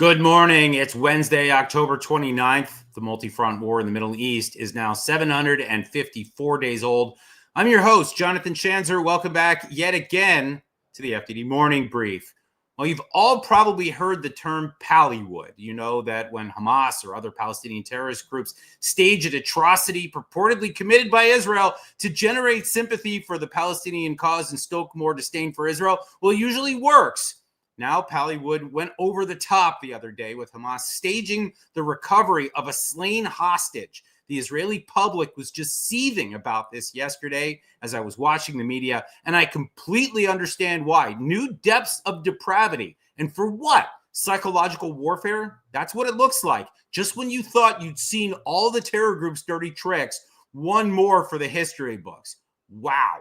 Good morning. It's Wednesday, October 29th. The multi-front war in the Middle East is now 754 days old. I'm your host, Jonathan Schanzer. Welcome back yet again to the FDD Morning Brief. Well, you've all probably heard the term Pallywood. You know that when Hamas or other Palestinian terrorist groups stage an atrocity purportedly committed by Israel to generate sympathy for the Palestinian cause and stoke more disdain for Israel, well, it usually works. Now, Pallywood went over the top the other day with Hamas staging the recovery of a slain hostage. The Israeli public was just seething about this yesterday as I was watching the media, and I completely understand why. New depths of depravity. And for what? Psychological warfare? That's what it looks like. Just when you thought you'd seen all the terror group's dirty tricks, one more for the history books. Wow.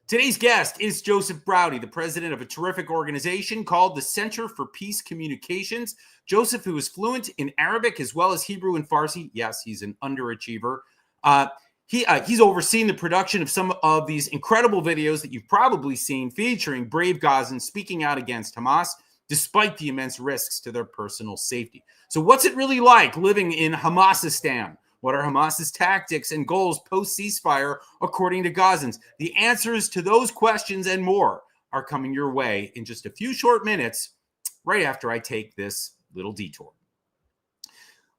Today's guest is Joseph Braude, the president of a terrific organization called the Center for Peace Communications. Joseph, who is fluent in Arabic as well as Hebrew and Farsi. Yes, he's an underachiever. He's overseen the production of some of these incredible videos that you've probably seen featuring brave Gazans speaking out against Hamas, despite the immense risks to their personal safety. So what's it really like living in Hamasistan? What are Hamas's tactics and goals post-ceasefire, according to Gazans? The answers to those questions and more are coming your way in just a few short minutes, right after I take this little detour.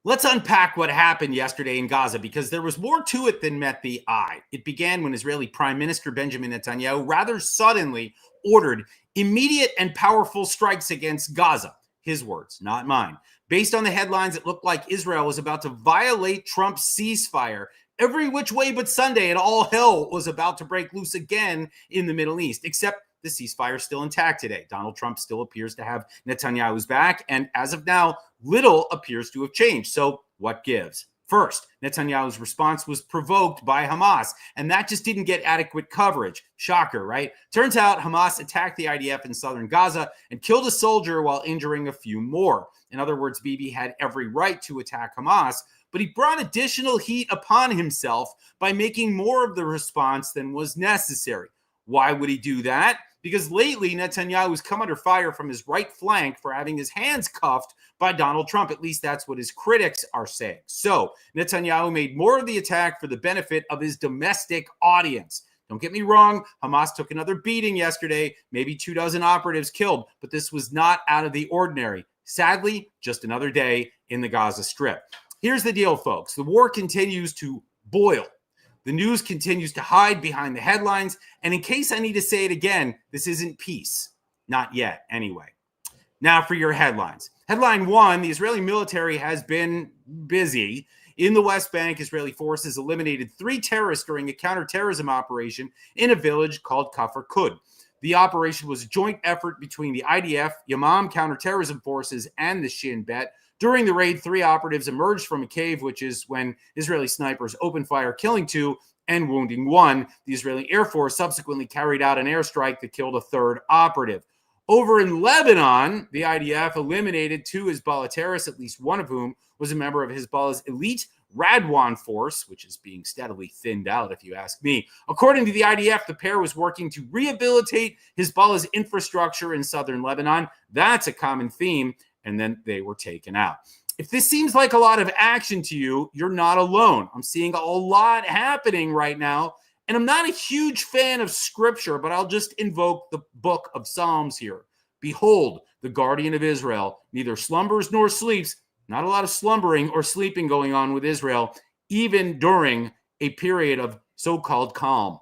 Let's unpack what happened yesterday in Gaza, because there was more to it than met the eye. It began when Israeli Prime Minister Benjamin Netanyahu rather suddenly ordered immediate and powerful strikes against Gaza. His words, not mine. Based on the headlines, it looked like Israel was about to violate Trump's ceasefire every which way but Sunday, and all hell was about to break loose again in the Middle East, except the ceasefire is still intact today. Donald Trump still appears to have Netanyahu's back, and as of now, little appears to have changed. So what gives? First, Netanyahu's response was provoked by Hamas, and that just didn't get adequate coverage. Shocker, right? Turns out Hamas attacked the IDF in southern Gaza and killed a soldier while injuring a few more. In other words, Bibi had every right to attack Hamas, but he brought additional heat upon himself by making more of the response than was necessary. Why would he do that? Because lately, Netanyahu has come under fire from his right flank for having his hands cuffed by Donald Trump. At least that's what his critics are saying. So Netanyahu made more of the attack for the benefit of his domestic audience. Don't get me wrong, Hamas took another beating yesterday, maybe 24 operatives killed, but this was not out of the ordinary. Sadly, just another day in the Gaza Strip. Here's the deal, folks. The war continues to boil. The news continues to hide behind the headlines. And in case I need to say it again, this isn't peace. Not yet, anyway. Now for your headlines. Headline one, the Israeli military has been busy. In the West Bank, Israeli forces eliminated 3 terrorists during a counterterrorism operation in a village called Kafr Qud. The operation was a joint effort between the IDF, Yamam counterterrorism forces, and the Shin Bet. During the raid, 3 operatives emerged from a cave, which is when Israeli snipers opened fire, killing 2 and wounding 1. The Israeli Air Force subsequently carried out an airstrike that killed a 3rd operative. Over in Lebanon, the IDF eliminated 2 Hezbollah terrorists, at least one of whom was a member of Hezbollah's elite Radwan force, which is being steadily thinned out, if you ask me. According to the IDF, the pair was working to rehabilitate Hezbollah's infrastructure in southern Lebanon. That's a common theme. And then they were taken out. If this seems like a lot of action to you, you're not alone. I'm seeing a lot happening right now. And I'm not a huge fan of scripture, but I'll just invoke the book of Psalms here. Behold, the guardian of Israel neither slumbers nor sleeps. Not a lot of slumbering or sleeping going on with Israel, even during a period of so-called calm.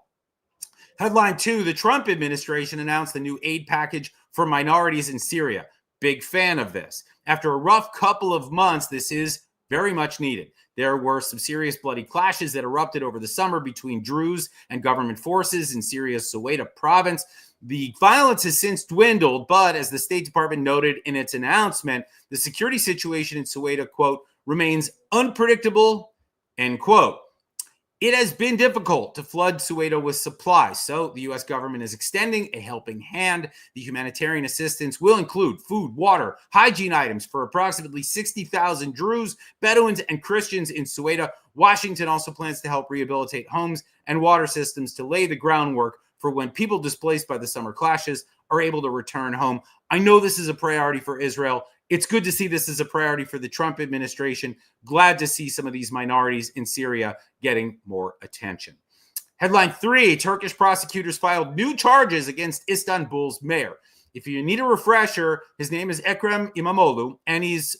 Headline 2, the Trump administration announced the new aid package for minorities in Syria. Big fan of this. After a rough couple of months, this is very much needed. There were some serious bloody clashes that erupted over the summer between Druze and government forces in Syria's Soweto province. The violence has since dwindled, but as the State Department noted in its announcement, the security situation in Soweto, quote, remains unpredictable, end quote. It has been difficult to flood Soweto with supplies, so the U.S. government is extending a helping hand. The humanitarian assistance will include food, water, hygiene items for approximately 60,000 Druze, Bedouins, and Christians in Soweto. Washington also plans to help rehabilitate homes and water systems to lay the groundwork for when people displaced by the summer clashes are able to return home. I know this is a priority for Israel. It's good to see this as a priority for the Trump administration. Glad to see some of these minorities in Syria getting more attention. Headline 3, Turkish prosecutors filed new charges against Istanbul's mayor. If you need a refresher, his name is Ekrem İmamoğlu, and he's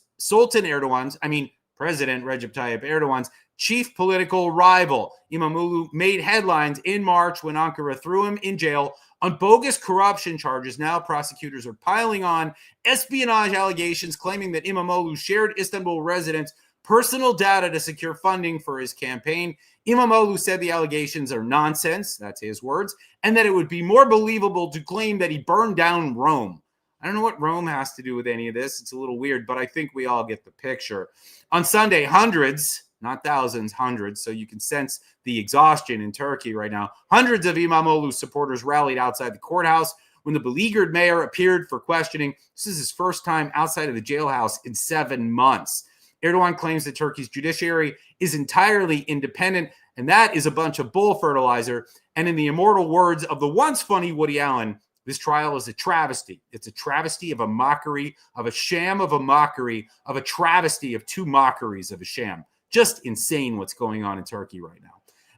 President Recep Tayyip Erdogan's chief political rival. İmamoğlu made headlines in March when Ankara threw him in jail on bogus corruption charges. Now prosecutors are piling on espionage allegations claiming that İmamoğlu shared Istanbul residents' personal data to secure funding for his campaign. İmamoğlu said the allegations are nonsense, that's his words, and that it would be more believable to claim that he burned down Rome. I don't know what Rome has to do with any of this. It's a little weird, but I think we all get the picture. On Sunday, hundreds, not thousands, hundreds, so you can sense the exhaustion in Turkey right now. Hundreds of İmamoğlu supporters rallied outside the courthouse when the beleaguered mayor appeared for questioning. This is his first time outside of the jailhouse in 7 months. Erdogan claims that Turkey's judiciary is entirely independent, and that is a bunch of bull fertilizer. And in the immortal words of the once funny Woody Allen, this trial is a travesty. It's a travesty of a mockery, of a sham of a mockery, of a travesty of two mockeries of a sham. Just insane what's going on in Turkey right now.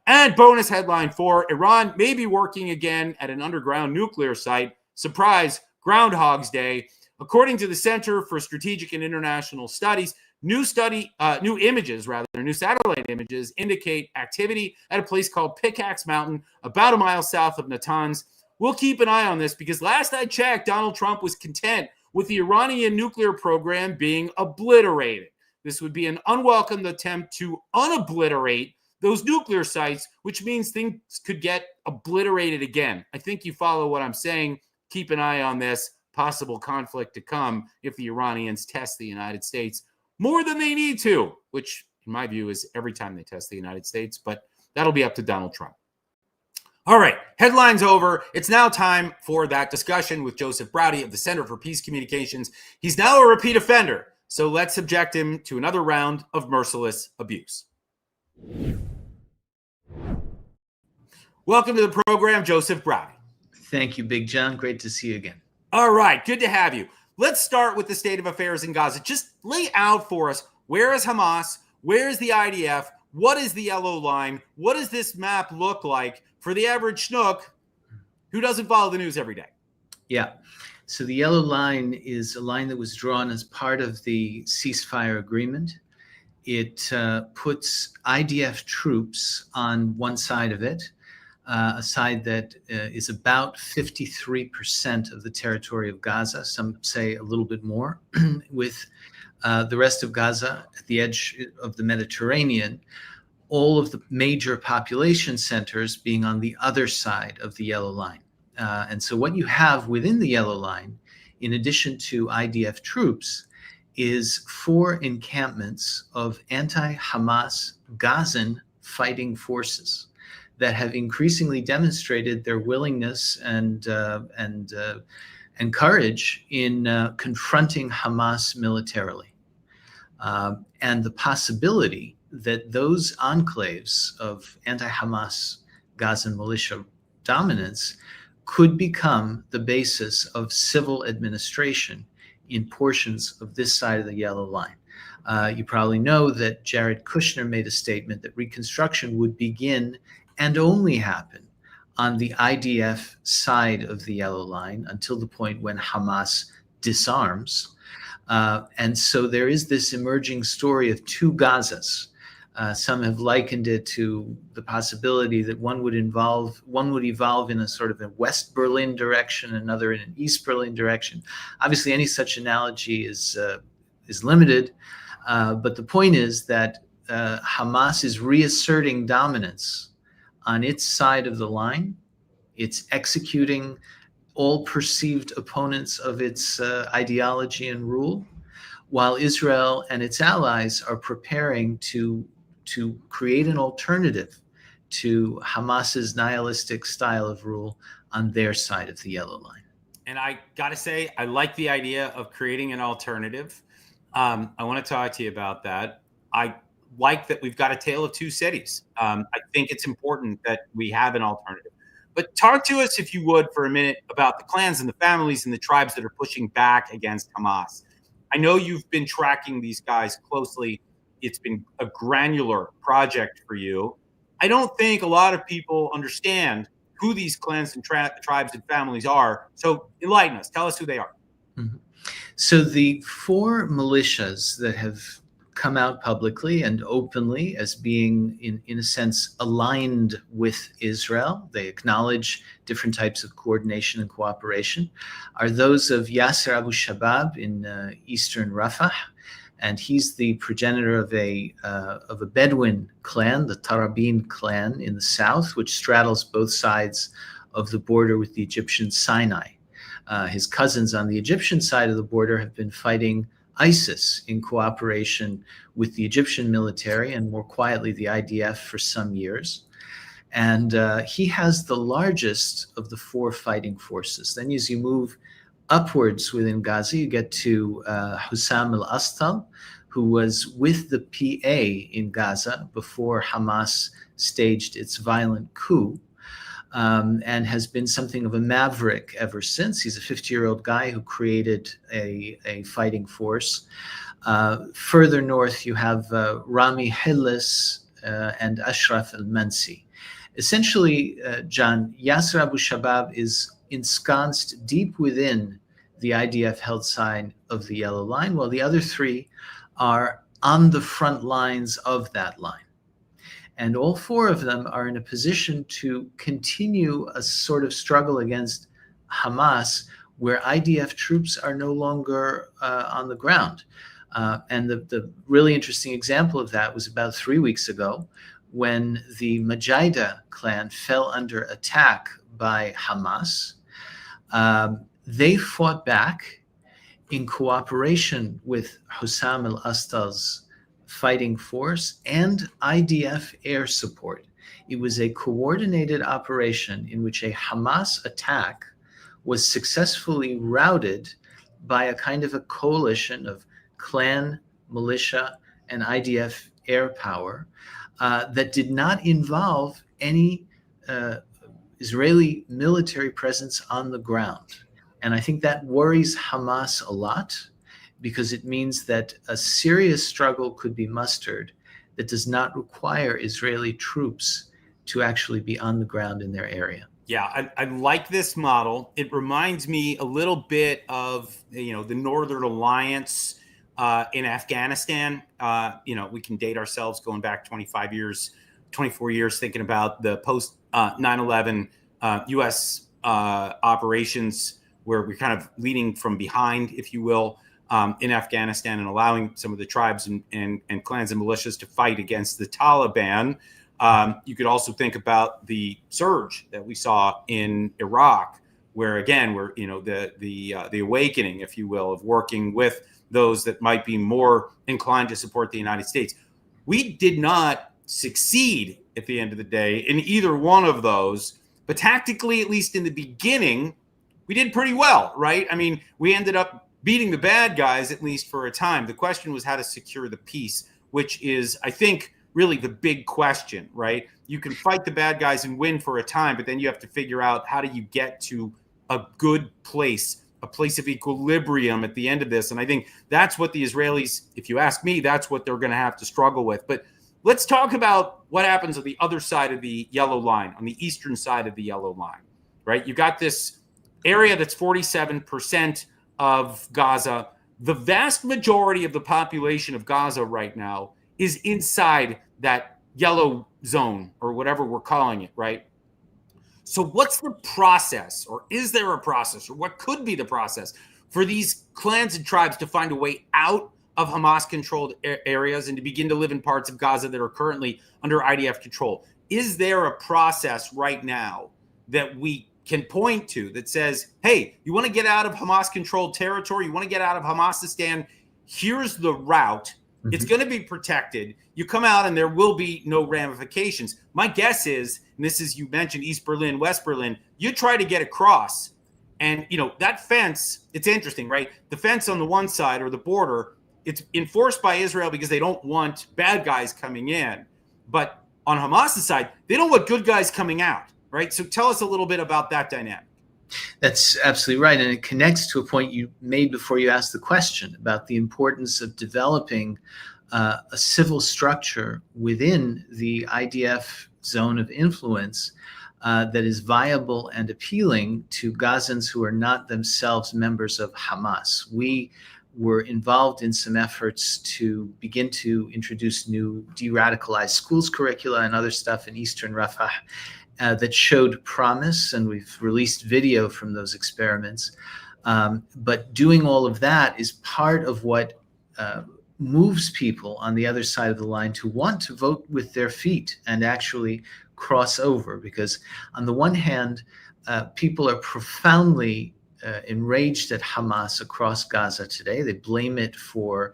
And bonus headline 4, Iran may be working again at an underground nuclear site. Surprise, Groundhog's Day. According to the Center for Strategic and International Studies, new satellite images indicate activity at a place called Pickaxe Mountain, about a mile south of Natanz. We'll keep an eye on this because last I checked, Donald Trump was content with the Iranian nuclear program being obliterated. This would be an unwelcome attempt to unobliterate those nuclear sites, which means things could get obliterated again. I think you follow what I'm saying. Keep an eye on this possible conflict to come if the Iranians test the United States more than they need to, which in my view is every time they test the United States, but that'll be up to Donald Trump. All right, headlines over. It's now time for that discussion with Joseph Braude of the Center for Peace Communications. He's now a repeat offender, so let's subject him to another round of merciless abuse. Welcome to the program, Joseph Braude. Thank you, Big John. Great to see you again. All right, good to have you. Let's start with the state of affairs in Gaza. Just lay out for us, where is Hamas? Where is the IDF? What is the yellow line? What does this map look like for the average schnook who doesn't follow the news every day? Yeah. So the yellow line is a line that was drawn as part of the ceasefire agreement. It puts IDF troops on one side of it, a side that is about 53% of the territory of Gaza, some say a little bit more, with the rest of Gaza at the edge of the Mediterranean, all of the major population centers being on the other side of the yellow line. And so what you have within the yellow line, in addition to IDF troops, is 4 encampments of anti-Hamas Gazan fighting forces that have increasingly demonstrated their willingness and courage in confronting Hamas militarily. And the possibility that those enclaves of anti-Hamas Gazan militia dominance could become the basis of civil administration in portions of this side of the yellow line. You probably know that Jared Kushner made a statement that reconstruction would begin and only happen on the IDF side of the yellow line until the point when Hamas disarms. And so there is this emerging story of 2 Gazas. Some have likened it to the possibility that one would evolve in a sort of a West Berlin direction, another in an East Berlin direction. Obviously, any such analogy is limited, but the point is that Hamas is reasserting dominance on its side of the line. It's executing all perceived opponents of its ideology and rule, while Israel and its allies are preparing to create an alternative to Hamas's nihilistic style of rule on their side of the yellow line. And I got to say, I like the idea of creating an alternative. I want to talk to you about that. I like that we've got a tale of 2 cities. I think it's important that we have an alternative. But talk to us, if you would, for a minute about the clans and the families and the tribes that are pushing back against Hamas. I know you've been tracking these guys closely. It's been a granular project for you. I don't think a lot of people understand who these clans and tribes and families are. So enlighten us. Tell us who they are. Mhm. So the four militias that have come out publicly and openly as being, in a sense, aligned with Israel, they acknowledge different types of coordination and cooperation, are those of Yasser Abu Shabab in eastern Rafah. And he's the progenitor of a Bedouin clan, the Tarabin clan in the south, which straddles both sides of the border with the Egyptian Sinai. His cousins on the Egyptian side of the border have been fighting ISIS in cooperation with the Egyptian military and more quietly the IDF for some years. And he has the largest of the four fighting forces. Then as you move upwards within Gaza, you get to Hussam al-Astal, who was with the PA in Gaza before Hamas staged its violent coup. And has been something of a maverick ever since. He's a 50-year-old guy who created a fighting force. Further north, you have Rami Hillis and Ashraf al-Mansi. Essentially, John, Yasser Abu Shabab is ensconced deep within the IDF-held side of the Yellow Line, while the other three are on the front lines of that line. And all four of them are in a position to continue a sort of struggle against Hamas where IDF troops are no longer on the ground. And the really interesting example of that was about 3 weeks ago when the Mujahida clan fell under attack by Hamas. They fought back in cooperation with Hussam al-Astal's fighting force and IDF air support. It was a coordinated operation in which a Hamas attack was successfully routed by a kind of a coalition of clan, militia, and IDF air power that did not involve any Israeli military presence on the ground. And I think that worries Hamas a lot, because it means that a serious struggle could be mustered that does not require Israeli troops to actually be on the ground in their area. Yeah, I like this model. It reminds me a little bit of, the Northern Alliance in Afghanistan. We can date ourselves going back 25 years, 24 years, thinking about the post 9/11 U.S. Operations, where we're kind of leading from behind, if you will, in Afghanistan, and allowing some of the tribes and clans and militias to fight against the Taliban. You could also think about the surge that we saw in Iraq, where again, we're the awakening, if you will, of working with those that might be more inclined to support the United States. We did not succeed at the end of the day in either one of those, but tactically, at least in the beginning, we did pretty well, right? I mean, we ended up beating the bad guys, at least for a time. The question was how to secure the peace, which is, I think, really the big question, right? You can fight the bad guys and win for a time, but then you have to figure out how do you get to a good place, a place of equilibrium at the end of this. And I think that's what the Israelis, if you ask me, that's what they're going to have to struggle with. But let's talk about what happens on the other side of the yellow line, on the eastern side of the yellow line, right? You got this area that's 47% of Gaza. The vast majority of the population of Gaza right now is inside that yellow zone, or whatever we're calling it, right? So what's the process, or is there a process, or what could be the process for these clans and tribes to find a way out of Hamas-controlled areas and to begin to live in parts of Gaza that are currently under IDF control? Is there a process right now that we can point to that says, hey, you want to get out of Hamas-controlled territory, you want to get out of Hamasistan, here's the route. Mm-hmm. It's going to be protected. You come out and there will be no ramifications. My guess is, and this is, you mentioned East Berlin, West Berlin, you try to get across, and that fence, it's interesting, right? The fence on the one side, or the border, it's enforced by Israel because they don't want bad guys coming in. But on Hamas's side, they don't want good guys coming out. Right. So tell us a little bit about that dynamic. That's absolutely right. And it connects to a point you made before you asked the question about the importance of developing a civil structure within the IDF zone of influence that is viable and appealing to Gazans who are not themselves members of Hamas. We were involved in some efforts to begin to introduce new de-radicalized schools curricula and other stuff in Eastern Rafah that showed promise, and we've released video from those experiments. But doing all of that is part of what moves people on the other side of the line to want to vote with their feet and actually cross over. Because on the one hand, people are profoundly enraged at Hamas across Gaza today. They blame it for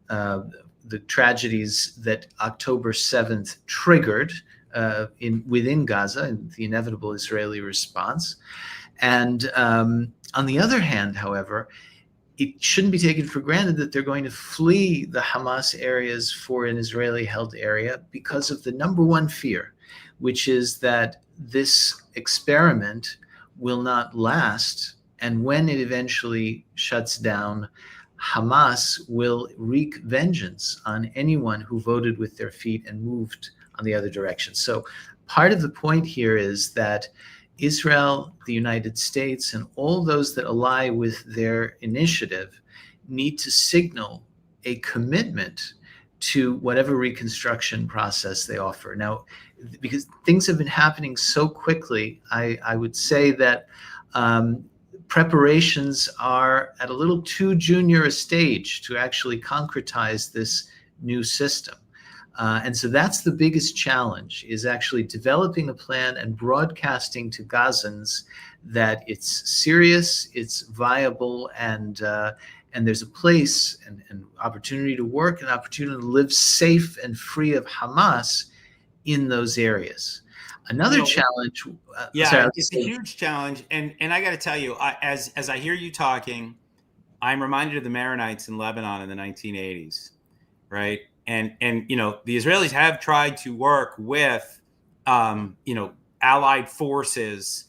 the tragedies that October 7th triggered within Gaza and the inevitable Israeli response. And on the other hand, however, it shouldn't be taken for granted that they're going to flee the Hamas areas for an Israeli-held area because of the number one fear, which is that this experiment will not last. And when it eventually shuts down, Hamas will wreak vengeance on anyone who voted with their feet and moved on the other direction. So part of the point here is that Israel, the United States, and all those that ally with their initiative need to signal a commitment to whatever reconstruction process they offer. Now, because things have been happening so quickly, I would say that preparations are at a little too junior a stage to actually concretize this new system. And so that's the biggest challenge, is actually developing a plan and broadcasting to Gazans that it's serious, it's viable, and there's a place and opportunity to work and opportunity to live safe and free of Hamas in those areas. Another challenge. It's a huge challenge, and I got to tell you, as I hear you talking, I'm reminded of the Maronites in Lebanon in the 1980s, right? And the Israelis have tried to work with allied forces.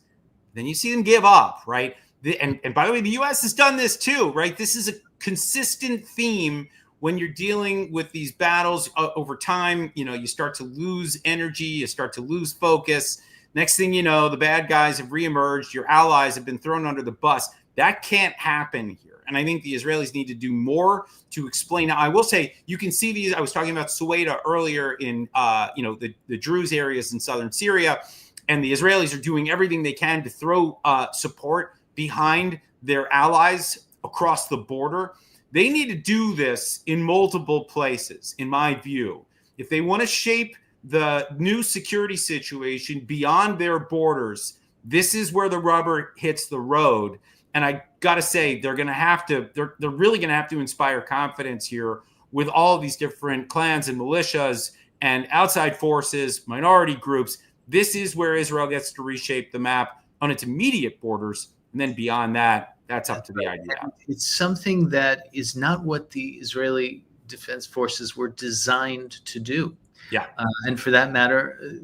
Then you see them give up, right? And by the way, the U.S. has done this too, right? This is a consistent theme when you're dealing with these battles over time. You start to lose energy, you start to lose focus. Next thing you know, the bad guys have reemerged. Your allies have been thrown under the bus. That can't happen here. And I think the Israelis need to do more to explain. Now, I will say, you can see these. I was talking about Suwaida earlier in, the Druze areas in southern Syria, and the Israelis are doing everything they can to throw support behind their allies across the border. They need to do this in multiple places, in my view. If they want to shape the new security situation beyond their borders, this is where the rubber hits the road. And I got to say, they're really going to have to inspire confidence here with all of these different clans and militias and outside forces, minority groups. This is where Israel gets to reshape the map on its immediate borders. And then beyond that, that's up to the IDF. It's something that is not what the Israeli Defense Forces were designed to do. Yeah. And for that matter,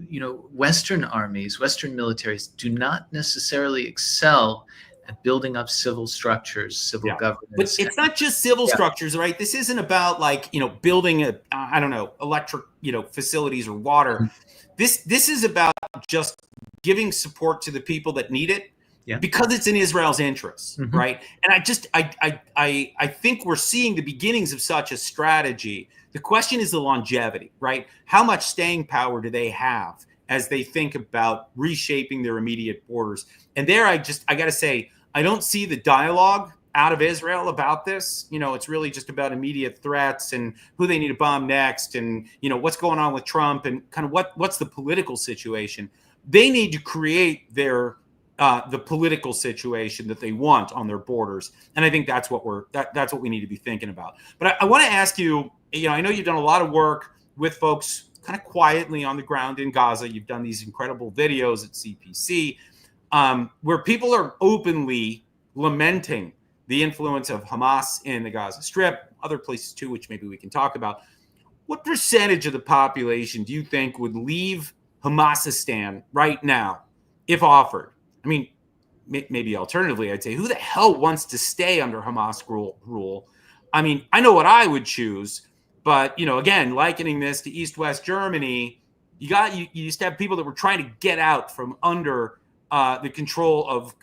Western armies, Western militaries do not necessarily excel at building up civil structures, civil governance. But it's not just civil structures, right? This isn't about building electric, facilities or water. Mm-hmm. This is about just giving support to the people that need it. Yeah. Because it's in Israel's interests, mm-hmm. right? And I think we're seeing the beginnings of such a strategy. The question is the longevity, right? How much staying power do they have as they think about reshaping their immediate borders? And there, I got to say, I don't see the dialogue out of Israel about this. It's really just about immediate threats and who they need to bomb next, and what's going on with Trump and kind of what's the political situation. They need to create their the political situation that they want on their borders. And I think that's what that's what we need to be thinking about. But I want to ask you, I know you've done a lot of work with folks kind of quietly on the ground in Gaza. You've done these incredible videos at CPC where people are openly lamenting the influence of Hamas in the Gaza Strip, other places too, which maybe we can talk about. What percentage of the population do you think would leave Hamasistan right now if offered? I mean, maybe alternatively, I'd say, who the hell wants to stay under Hamas rule? I mean, I know what I would choose, but again, likening this to East-West Germany, you used to have people that were trying to get out from under the control of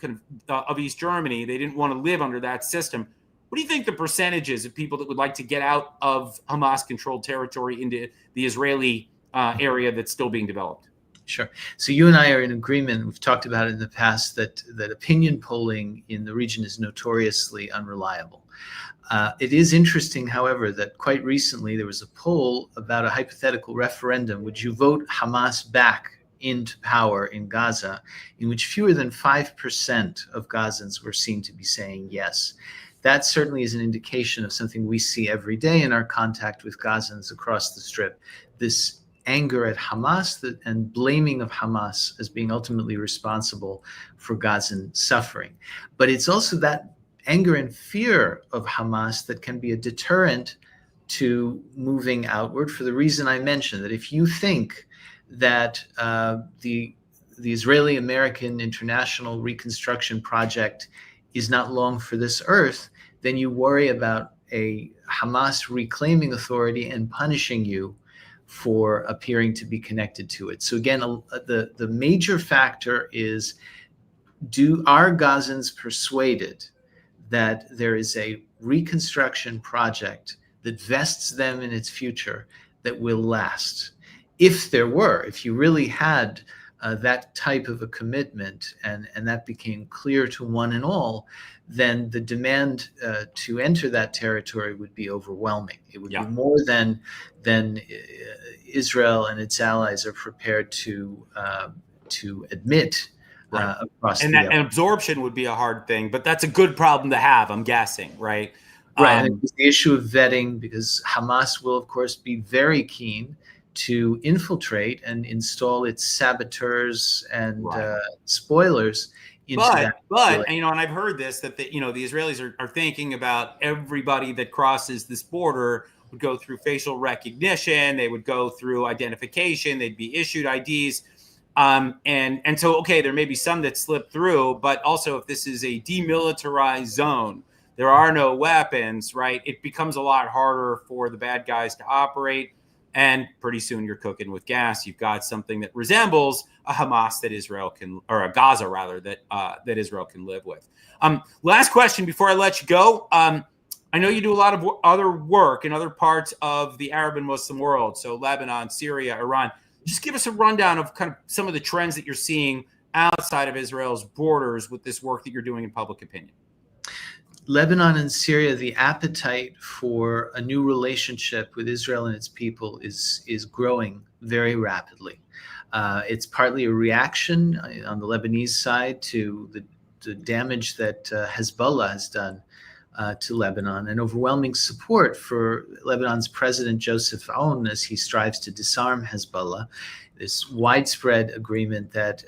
of East Germany. They didn't want to live under that system. What do you think the percentage is of people that would like to get out of Hamas-controlled territory into the Israeli area that's still being developed? Sure. So you and I are in agreement. We've talked about it in the past that opinion polling in the region is notoriously unreliable. It is interesting, however, that quite recently there was a poll about a hypothetical referendum. Would you vote Hamas back into power in Gaza, in which fewer than 5% of Gazans were seen to be saying yes? That certainly is an indication of something we see every day in our contact with Gazans across the Strip. This anger at Hamas and blaming of Hamas as being ultimately responsible for Gazan suffering. But it's also that anger and fear of Hamas that can be a deterrent to moving outward, for the reason I mentioned, that if you think that the Israeli-American international reconstruction project is not long for this earth, then you worry about a Hamas reclaiming authority and punishing you for appearing to be connected to it. So again, the major factor is, are Gazans persuaded that there is a reconstruction project that vests them in its future that will last? If you really had that type of a commitment and that became clear to one and all, then the demand to enter that territory would be overwhelming. It would be more than Israel and its allies are prepared to admit. Right. And absorption would be a hard thing, but that's a good problem to have, I'm guessing, right? Right. And it's the issue of vetting, because Hamas will, of course, be very keen to infiltrate and install its saboteurs and spoilers into that. But and I've heard this, that the Israelis are thinking about everybody that crosses this border would go through facial recognition, they would go through identification, they'd be issued IDs. And so, okay, there may be some that slip through, but also if this is a demilitarized zone, there are no weapons, right? It becomes a lot harder for the bad guys to operate. And pretty soon you're cooking with gas. You've got something that resembles a Hamas that Israel can, or a Gaza rather, that Israel can live with. Last question before I let you go. I know you do a lot of other work in other parts of the Arab and Muslim world. So Lebanon, Syria, Iran. Just give us a rundown of kind of some of the trends that you're seeing outside of Israel's borders with this work that you're doing in public opinion. Lebanon and Syria, the appetite for a new relationship with Israel and its people is growing very rapidly. It's partly a reaction on the Lebanese side to the damage that Hezbollah has done to Lebanon, and overwhelming support for Lebanon's President Joseph Braude as he strives to disarm Hezbollah. This widespread agreement that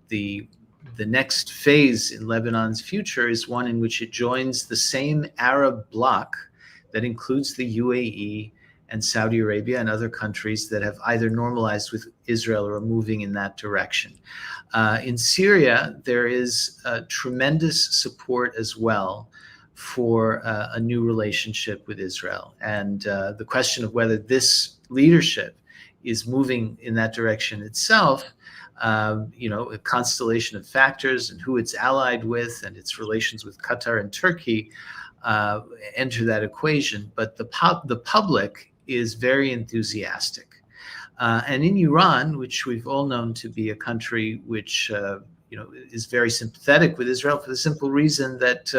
the next phase in Lebanon's future is one in which it joins the same Arab bloc that includes the UAE and Saudi Arabia and other countries that have either normalized with Israel or are moving in that direction. In Syria, there is tremendous support as well for a new relationship with Israel. And the question of whether this leadership is moving in that direction itself, a constellation of factors and who it's allied with and its relations with Qatar and Turkey enter that equation. But the public is very enthusiastic. And in Iran, which we've all known to be a country which is very sympathetic with Israel, for the simple reason that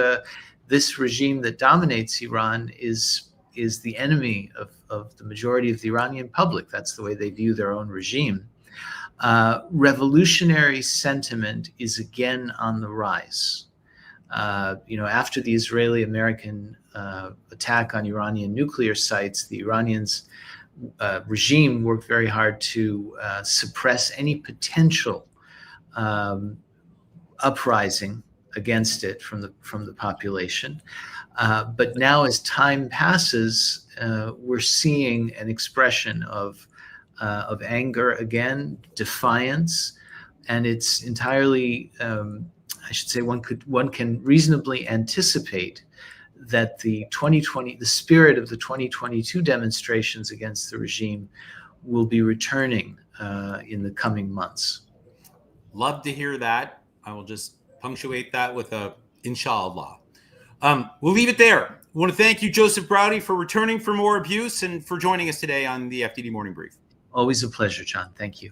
this regime that dominates Iran is the enemy of the majority of the Iranian public. That's the way they view their own regime. Revolutionary sentiment is again on the rise. After the Israeli-American attack on Iranian nuclear sites, the Iranians regime worked very hard to suppress any potential uprising against it from the population. But now, as time passes, we're seeing an expression of anger again, defiance, and it's entirely I should say one can reasonably anticipate that the spirit of the 2022 demonstrations against the regime will be returning in the coming months. Love to hear that. I will just punctuate that with a inshallah. We'll leave it there. I want to thank you, Joseph Braude, for returning for more abuse and for joining us today on the FDD Morning Brief. Always a pleasure, John. Thank you.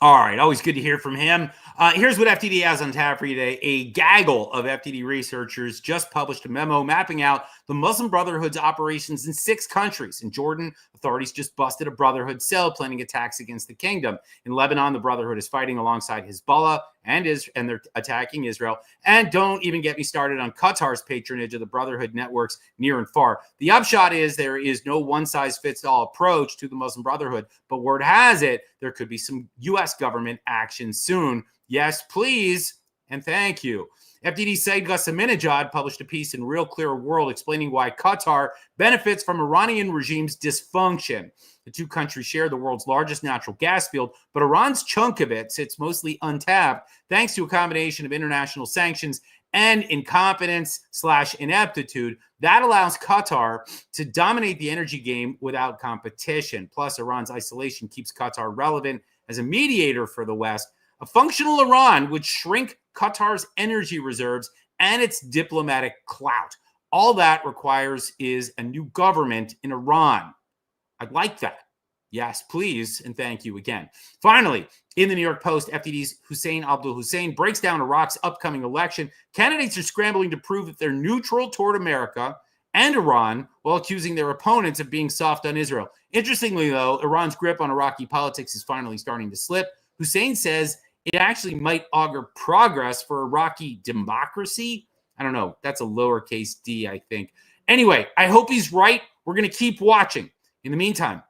All right, always good to hear from him. Here's what FDD has on tap for you today. A gaggle of FDD researchers just published a memo mapping out the Muslim Brotherhood's operations in 6 countries. In Jordan, authorities just busted a Brotherhood cell planning attacks against the kingdom. In Lebanon, the Brotherhood is fighting alongside Hezbollah and they're attacking Israel. And don't even get me started on Qatar's patronage of the Brotherhood networks near and far. The upshot is there is no one-size-fits-all approach to the Muslim Brotherhood, but word has it there could be some U.S. government action soon. Yes, please, and thank you. FDD Said Ghassaminejad published a piece in Real Clear World explaining why Qatar benefits from Iranian regime's dysfunction. The 2 countries share the world's largest natural gas field, but Iran's chunk of it sits mostly untapped thanks to a combination of international sanctions and incompetence/ineptitude that allows Qatar to dominate the energy game without competition. Plus, Iran's isolation keeps Qatar relevant as a mediator for the West. A functional Iran would shrink Qatar's energy reserves and its diplomatic clout. All that requires is a new government in Iran. I'd like that. Yes, please, and thank you again. Finally, in the New York Post, FDD's Hussein Abdul Hussein breaks down Iraq's upcoming election. Candidates are scrambling to prove that they're neutral toward America and Iran while accusing their opponents of being soft on Israel. Interestingly, though, Iran's grip on Iraqi politics is finally starting to slip. Hussein says it actually might augur progress for Iraqi democracy. I don't know. That's a lowercase d, I think. Anyway, I hope he's right. We're going to keep watching. In the meantime,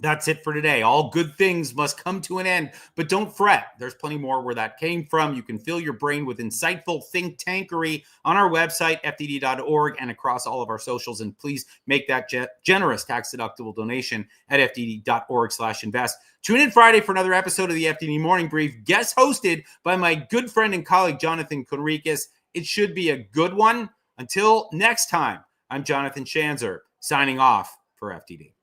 that's it for today. All good things must come to an end, but don't fret. There's plenty more where that came from. You can fill your brain with insightful think tankery on our website, fdd.org, and across all of our socials. And please make that generous tax-deductible donation at fdd.org/invest. Tune in Friday for another episode of the FDD Morning Brief, guest hosted by my good friend and colleague, Jonathan Conriquez. It should be a good one. Until next time, I'm Jonathan Schanzer, signing off for FDD.